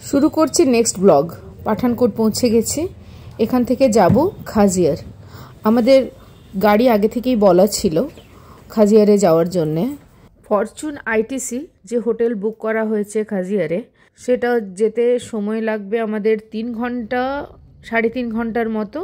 শুরু করছি next blog. Pathankot পৌঁছে গেছি, এখান থেকে যাব খাজিয়ার। আমাদের গাড়ি আগে থেকেই বলা ছিল খাজিয়ারে যাওয়ার জন্যে। ফরচুন আইটিসি যে হোটেল বুক করা হয়েছে খাজিয়ারে, সেটা যেতে সময় লাগবে আমাদের 3 ঘন্টা 3.5 ঘন্টার মতো।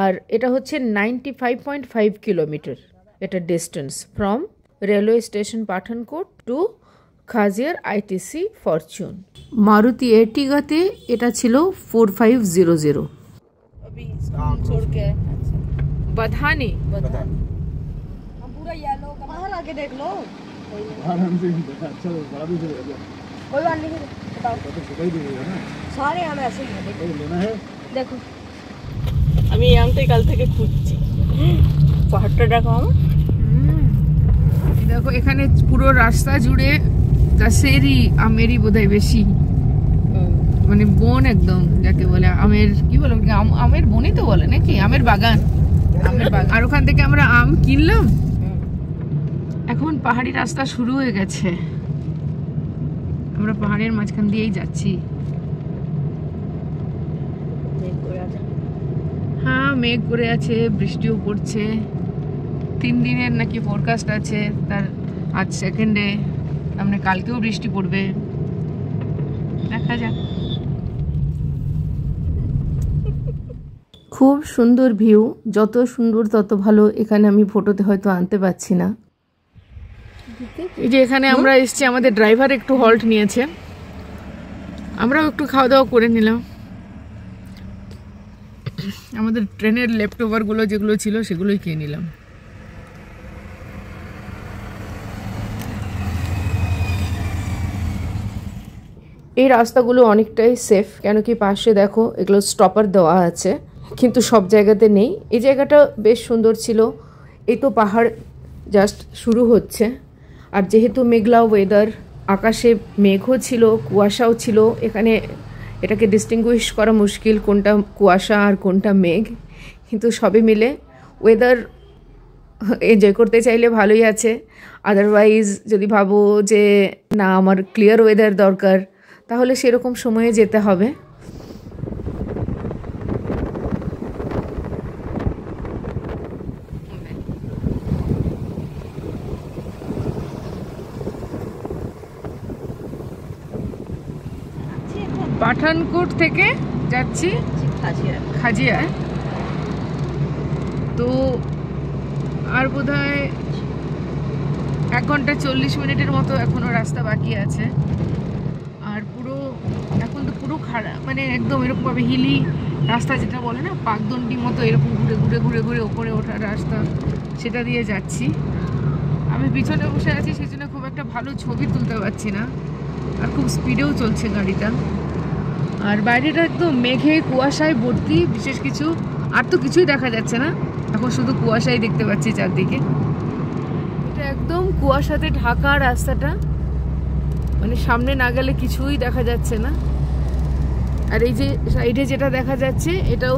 আর এটা হচ্ছে 95.5 কিলোমিটার এটা distance from railway station Pathankot to Khajjiar ITC Fortune. Maruti এর্টিগাতে এটা ছিল 4500। बधानी पूरा येलो कहाँ लाके देख लो आराम से। अच्छा बड़ा भी कोई बात नहीं, बताओ तो सही दिखेगा ना, सारे हम ऐसे ही हैं। देखो लेना है, देखो আমি আমটাই কাল থেকে খুঁজছি। পাহাড়টা দেখো আমার। দেখো এখানে পুরো রাস্তা জুড়ে গাছেরই আমেরই বোধহয় বেশি, মানে বন একদম যাকে বলে আমের, কি বলে আমের বনই তো বলে নাকি, আমের বাগান। আর ওখান থেকে আমরা আম কিনলাম। এখন পাহাড়ি রাস্তা শুরু হয়ে গেছে, আমরা পাহাড়ের মাঝখান দিয়েই যাচ্ছি। হ্যাঁ মেঘ করে আছে, বৃষ্টিও পড়ছে। 3 দিনের নাকি ফোরকাস্ট আছে, তার আজ সেকেন্ডে, মানে কালকেও বৃষ্টি পড়বে, দেখা যাক। খুব সুন্দর ভিউ, যত সুন্দর তত ভালো। এখানে আমি ফটোতে হয়তো আনতে পারছি না। এই যে এখানে আমরা এসেছি, আমাদের ড্রাইভার একটু হল্ট নিয়েছে, আমরাও একটু খাওয়া দাওয়া করে নিলাম। আমাদের ট্রেনের লেফট ওভারগুলো যেগুলো ছিল সেগুলোই খেয়ে নিলাম। এই রাস্তাগুলো অনেকটাই সেফ, কেন কি পাশে দেখো এগুলো স্টপার দেওয়া আছে, কিন্তু সব জায়গাতে নেই। এই জায়গাটা বেশ সুন্দর ছিল। এই তো পাহাড় জাস্ট শুরু হচ্ছে, আর যেহেতু মেঘলা ওয়েদার, আকাশে মেঘও ছিল, কুয়াশাও ছিল। এখানে এটাকে ডিস্টিংগুইশ করা মুশকিল কোনটা কুয়াশা আর কোনটা মেঘ, কিন্তু সবে মিলে ওয়েদার এনজয় করতে চাইলে ভালোই আছে। আদারওয়াইজ যদি ভাবো যে না আমার ক্লিয়ার ওয়েদার দরকার, তাহলে সেরকম সময়ে যেতে হবে। পাঠানকোট থেকে যাচ্ছি খাজিয়ার, তো আর বোধহয় 1 ঘন্টা 40 মিনিটের মতো এখনো রাস্তা বাকি আছে। আর পুরো এখন তো পুরো খারাপ, মানে একদম এরকমভাবে হিলি রাস্তা, যেটা বলে না পাকদণ্ডি মতো, এরকম ঘুরে ঘুরে ঘুরে ঘুরে ওপরে ওঠার রাস্তা, সেটা দিয়ে যাচ্ছি। আমি পিছনে বসে আছি, সেই জন্য খুব একটা ভালো ছবি তুলতে পারছি না, আর খুব স্পিডেও চলছে গাড়িটা। আর বাইরেটা একদম মেঘে কুয়াশায় ভর্তি, বিশেষ কিছু আর তো কিছুই দেখা যাচ্ছে না, এখন শুধু কুয়াশাই দেখতে পাচ্ছি চারদিকে। এটা একদম কুয়াশাতে ঢাকা রাস্তাটা, মানে সামনে না গেলে কিছুই দেখা যাচ্ছে না। আর এই যে সাইডে যেটা দেখা যাচ্ছে, এটাও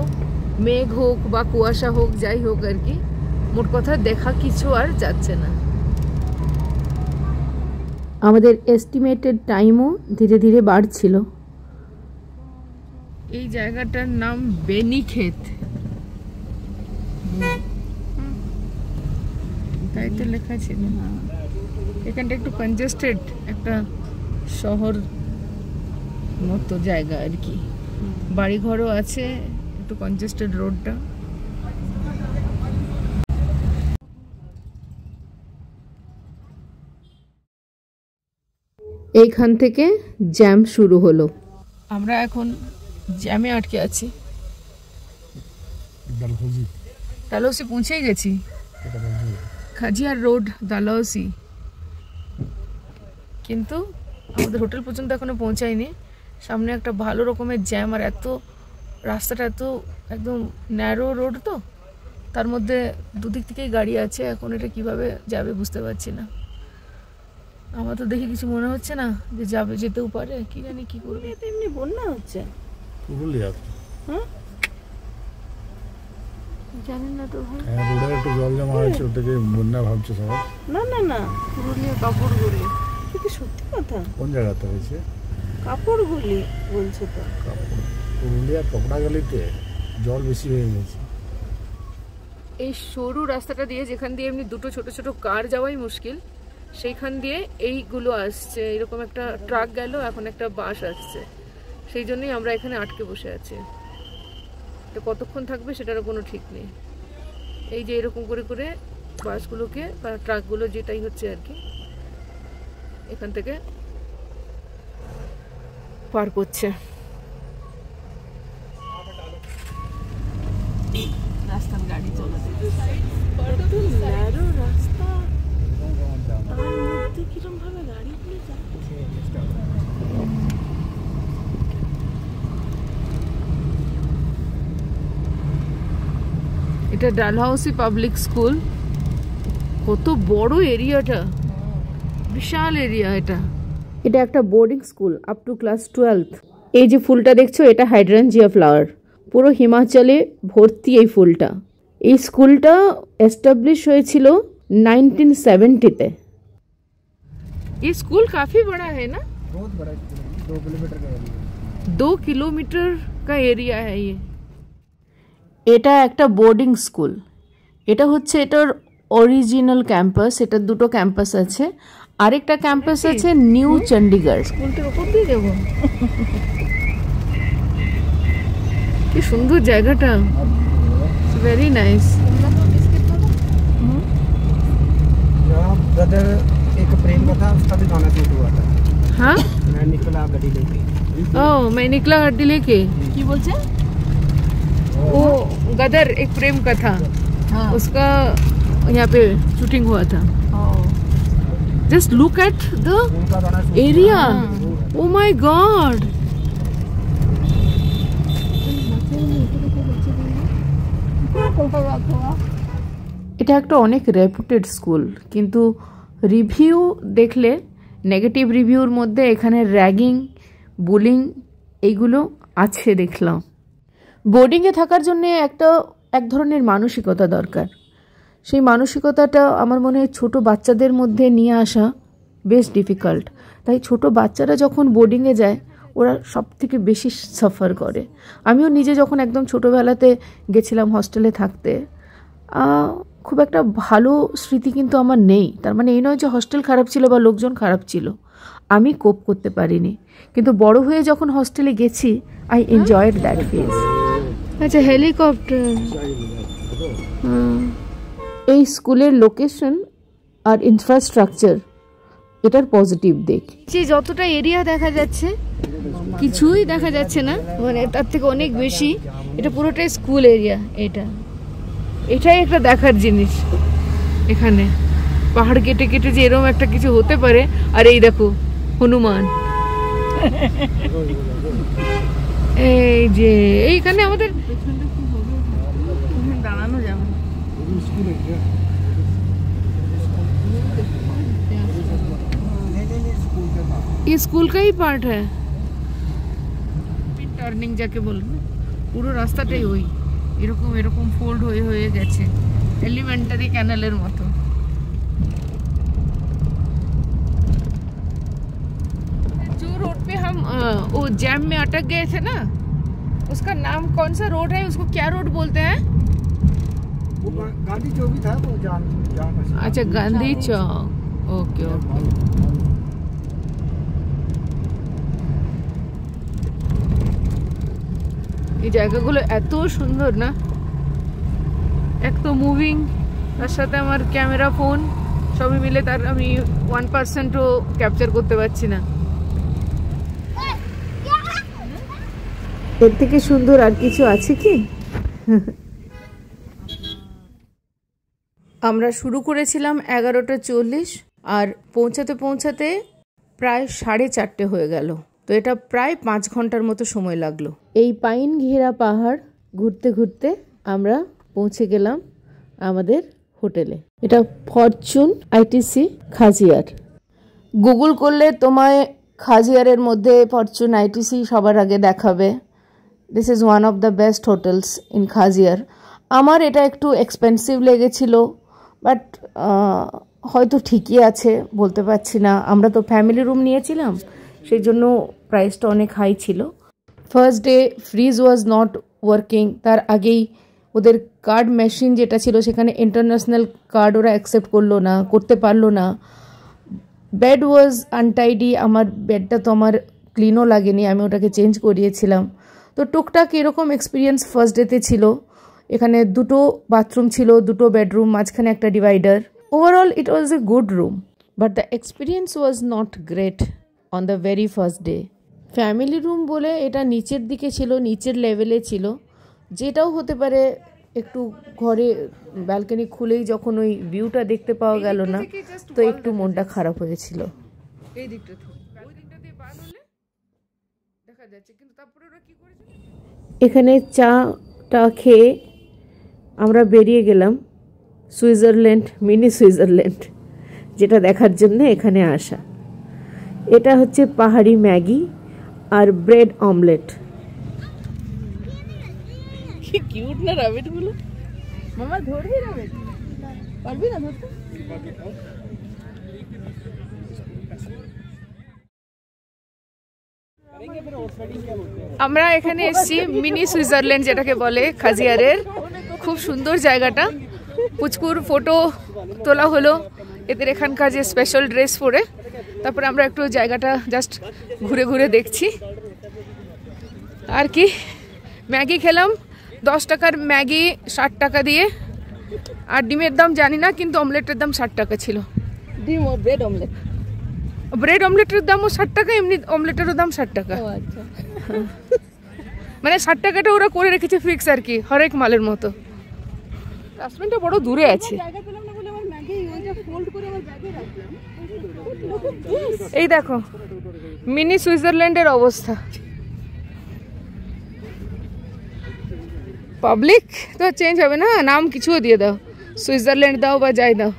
মেঘ হোক বা কুয়াশা হোক, যাই হোক আর কি, মোট কথা দেখা কিছু আর যাচ্ছে না। আমাদের এস্টিমেটেড টাইমও ধীরে ধীরে বাড়ছিল। এই জায়গাটার নাম বেনিক্ষেত, তাই তো লেখা ছিল। এখানটা একটু কনজেস্টেড একটা শহর মতো জায়গা আর কি, বাড়িঘরও আছে, একটু কনজেস্টেড রোডটা। এইখান থেকে জ্যাম শুরু হলো, আমরা এখন জ্যামে আটকে আছি। ডালহৌসি পৌঁছেই গেছি, খাজিয়ার রোড ডালহৌসি, কিন্তু আমাদের হোটেল পর্যন্ত এখনো পৌঁছায়নি। সামনে একটা ভালো রকমের জ্যাম, আর এত রাস্তাটা এত একদম ন্যারো রোড, তো তার মধ্যে দুদিক থেকেই গাড়ি আছে। এখন এটা কিভাবে যাবে বুঝতে পারছি না। আমার তো দেখে কিছু মনে হচ্ছে না যে যাবে, যেতেও পারে, কি জানি কি করবে। এমনি বন্যা হচ্ছে জানেন না তো ভাই, রোডে একটু জল জমা হয়েছে, ওটাকে বন্যা ভাবছে সবাই। না না না, পুরুলিয়া কাপড়গুলি, কি সত্যি কথা। কোন জায়গাতে হয়েছে? কাপড়গুলি বলছে তো, পুরুলিয়া কপড়া গলিতে জল বেশি হয়ে গেছে। এই সরু রাস্তাটা দিয়ে, যেখান দিয়ে এমনি দুটো ছোট ছোট কার যাওয়াই মুশকিল, সেইখান দিয়ে এইগুলো আসছে। এরকম একটা ট্রাক গেল, এখন একটা বাস আসছে, সেই জন্যই আমরা এখানে আটকে বসে আছি। তো কতক্ষণ থাকবে সেটারও কোনো ঠিক নেই। এই যে এরকম করে করে বাসগুলোকে বা ট্রাকগুলো, যেটাই হচ্ছে আর কি, এখান থেকে পার করছে। রাস্তার গাড়ি চলাচল, ন্যারো রাস্তা, তার মধ্যে কিরম ভাবে গাড়িগুলো যাচ্ছে। এটা ডালহাউসি পাবলিক স্কুল। কত বড় এরিয়াটা, বিশাল এরিয়া এটা। এটা একটা boarding school up to class 12। এই যে ফুলটা দেখছো, এটা হাইড্রেঞ্জিয়া ফ্লাওয়ার। পুরো হিমাচলে ভর্তি এই ফুলটা। এই স্কুলটা এস্টাবলিশ হয়েছিল 1970-তে। ये स्कूल काफी बड़ा है ना? बहुत बड़ा स्कूल है, 2 किलोमीटर का एरिया। 2 किलोमीटर का एरिया है ये। এটা একটা বোর্ডিং স্কুল। এটা হচ্ছে এটার অরিজিনাল ক্যাম্পাস। এটার দুটো ক্যাম্পাস আছে, আরেকটা ক্যাম্পাস আছে নিউ চণ্ডীগড়। স্কুলটার উপর দিয়ে যাবো। কি সুন্দর জায়গাটা, ভেরি নাইস। ब्रदर एक प्रेम का था, उसका भी गाना शूट हुआ था। हाँ, मैं निकला गाड़ी लेके। ओह, मैं निकला गाड़ी लेके। কি বলছে? वो गदर एक प्रेम का था, उसका यहाँ पे शूटिंग हुआ था। जस्ट लुक एट द उनका गाना shoot area, oh my God. এটা একটা অনেক রেপুটেড স্কুল, কিন্তু রিভিউ দেখলে নেগেটিভ রিভিউর মধ্যে এখানে র্যাগিং, বুলিং এইগুলো আছে দেখলাম। বোর্ডিংয়ে থাকার জন্য এক ধরনের মানসিকতা দরকার। সেই মানসিকতাটা আমার মনে হয় ছোটো বাচ্চাদের মধ্যে নিয়ে আসা বেশ ডিফিকাল্ট। তাই ছোট বাচ্চারা যখন বোর্ডিংয়ে যায়, ওরা সব থেকে বেশি সাফার করে। আমিও নিজে যখন একদম ছোটোবেলাতে গেছিলাম হস্টেলে থাকতে, খুব একটা ভালো স্মৃতি কিন্তু আমার নেই। তার মানে এই নয় যে হস্টেল খারাপ ছিল বা লোকজন খারাপ ছিল, আমি কোপ করতে পারিনি। কিন্তু বড় হয়ে যখন হস্টেলে গেছি, আই এনজয়েড দ্যাট ফেজ। আচ্ছা, হেলিকপ্টার। এই স্কুলের লোকেশন আর ইনফ্রাস্ট্রাকচার এটার পজিটিভ দিক। যে যতটা এরিয়া দেখা যাচ্ছে, কিছুই দেখা যাচ্ছে না, মানে তার থেকে অনেক বেশি। এটা পুরোটাই স্কুল এরিয়া। এটাই একটা দেখার জিনিস। এখানে পাহাড় কেটে কেটে যে এরকম একটা কিছু হতে পারে। আর এই দেখো হনুমান, এই যে এইখানে আমাদের দাঁড়ানো যাবে। ये स्कूल का ही पार्ट है। টার্নিং যাকে বলবো, পুরো রাস্তাটাই ওই এরকম এরকম ফোল্ড হয়ে হয়ে গেছে, एलिमेंटरी कैनलेर मतो। जो रोड पे हम वो जैम में अटक गए थे ना, उसका नाम कौन सा रोड है, उसको क्या रोड बोलते हैं? वो गांधी चौक भी था, वो जान अच्छा, गांधी चौक। Okay okay. এই জায়গাগুলো এত সুন্দর না, এক তো মুভিং, তার সাথে আমার ক্যামেরা, ফোন সবই মিলে তার আমি 1%ও ক্যাপচার করতে পারছি না। এর থেকে সুন্দর আর কিছু আছে কি? আমরা শুরু করেছিলাম 11:40, আর পৌঁছাতে পৌঁছাতে প্রায় 4:30 হয়ে গেল। তো এটা প্রায় 5 ঘন্টার মতো সময় লাগলো। এই পাইন ঘেরা পাহাড় ঘুরতে ঘুরতে আমরা পৌঁছে গেলাম আমাদের হোটেলে। এটা ফরচুন আইটিসি খাজিয়ার। গুগল করলে তোমায় খাজিয়ারের মধ্যে ফরচুন আইটিসি সবার আগে দেখাবে। This is one of the best hotels in Khajjiar. আমার এটা একটু এক্সপেন্সিভ লেগেছিল, বাট হয়তো ঠিকই আছে, বলতে পারছি না। আমরা তো ফ্যামিলি রুম নিয়েছিলাম, সেই জন্য প্রাইসটা অনেক হাই ছিল। First day fridge was not working, তার আগেই ওদের কার্ড মেশিন যেটা ছিল সেখানে ইন্টারন্যাশনাল কার্ড ওরা অ্যাকসেপ্ট করতে পারলো না। বেড ওয়াজ আনটাইডি, আমার বেডটা তো আমার ক্লিনও লাগেনি, আমি ওটাকে চেঞ্জ করিয়েছিলাম। তো টুকটাক এরকম এক্সপিরিয়েন্স ফার্স্ট ডেতে ছিল। এখানে 2টো বাথরুম ছিল, 2টো বেডরুম, মাঝখানে একটা divider. Overall it was a good room, but the experience was not great on the very first day. Family room বলে এটা নিচের দিকে ছিল, নিচের লেভেলে ছিল, যেটাও হতে পারে একটু ঘরে ব্যালকনি খুলেই যখন ওই ভিউটা দেখতে পাওয়া গেল না, তো একটু মনটা খারাপ হয়েছিল। এই দিকটা ওই দিকটা দিয়ে পার হলে দেখা যাচ্ছে, কিন্তু তারপরে ওরা কি করেছে, এখানে চাটা খেয়ে আমরা বেরিয়ে গেলাম সুইজারল্যান্ড, মিনি সুইজারল্যান্ড, যেটা দেখার জন্য এখানে আসা। এটা হচ্ছে পাহাড়ি ম্যাগি আর ব্রেড অমলেট। কি কিউট না রাবিট গুলো। মামা ধরবি রাবিট? পারবি না ধরতে? আমরা এখানে এসেছি মিনি সুইজারল্যান্ড যেটাকে বলে, খাজিয়ারের। খুব সুন্দর জায়গাটা, পুচকুর ফটো তোলা হলো এদের এখানকার যে স্পেশাল ড্রেস পরে। তারপরে আমরা একটু জায়গাটা জাস্ট ঘুরে ঘুরে দেখছি। আর কি, ম্যাগি খেলাম, 10 টাকার ম্যাগি 60 টাকা দিয়ে। আর ডিমের দাম জানি না, কিন্তু অমলেটের দাম 60 টাকা ছিল। ডিম ও ব্রেড অমলেট, ব্রেড অমলেটের দামও 60 টাকা, এমনি অমলেটেরও দাম 60 টাকা। আচ্ছা, মানে 60 টাকাটা ওরা করে রেখেছে ফিক্স আর কি, হরেক মালের মতো। ডাস্টবিনটা বড় দূরে আছে। এই দেখো মিনি সুইজারল্যান্ডের অবস্থা। পাবলিক তো চেঞ্জ হবে না, নাম কিছুও দিয়ে দাও, সুইজারল্যান্ড দাও বা যাই দাও।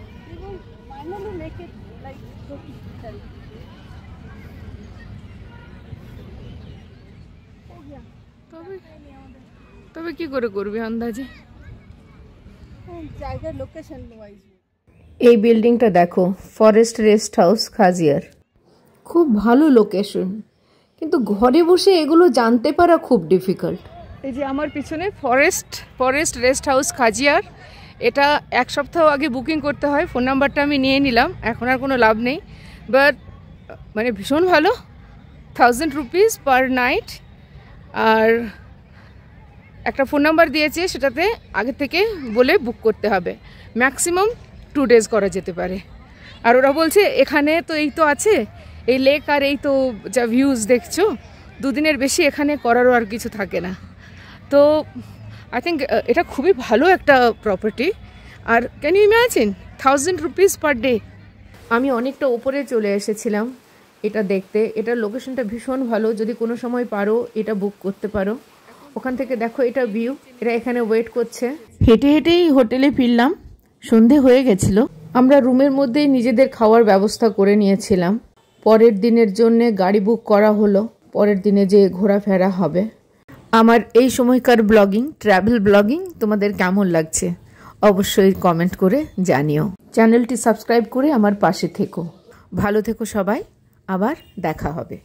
তবে কি করে করবি আন্দাজে? এই বিল্ডিংটা দেখো, ফরেস্ট রেস্ট হাউস খাজিয়ার। খুব ভালো লোকেশন, কিন্তু ঘরে বসে এগুলো জানতে পারা খুব ডিফিকাল্ট। এই যে আমার পিছনে ফরেস্ট রেস্ট হাউস খাজিয়ার, এটা 1 সপ্তাহ আগে বুকিং করতে হয়। ফোন নাম্বারটা আমি নিয়ে নিলাম, এখন আর কোনো লাভ নেই। বাট মানে ভীষণ ভালো, 1000 রুপিস পার নাইট। আর একটা ফোন নাম্বার দিয়েছে, সেটাতে আগে থেকে বলে বুক করতে হবে। ম্যাক্সিমাম 2 ডেজ করা যেতে পারে। আর ওরা বলছে এখানে তো এই তো আছে এই লেক, আর এই তো যা ভিউজ দেখছো, 2 দিনের বেশি এখানে করারও আর কিছু থাকে না। তো আই থিঙ্ক এটা খুবই ভালো একটা প্রপার্টি। আর can you imagine 1000 rupees per day. আমি অনেকটা উপরে চলে এসেছিলাম এটা দেখতে। এটার লোকেশনটা ভীষণ ভালো, যদি কোনো সময় পারো এটা বুক করতে পারো। ওখান থেকে দেখো এটা ভিউ, এরা এখানে ওয়েট করছে। হেঁটে হেঁটেই হোটেলে ফিরলাম, সন্ধে হয়ে গেছিল। আমরা রুমের মধ্যেই নিজেদের খাওয়ার ব্যবস্থা করে নিয়েছিলাম। পরের দিনের জন্য গাড়ি বুক করা হলো, পরের দিনে যে ঘোরাফেরা হবে। আমার এই সময়কার ব্লগিং, ট্রাভেল ব্লগিং তোমাদের কেমন লাগছে অবশ্যই কমেন্ট করে জানিও। চ্যানেলটি সাবস্ক্রাইব করে আমার পাশে থেকো। ভালো থেকো সবাই, আবার দেখা হবে।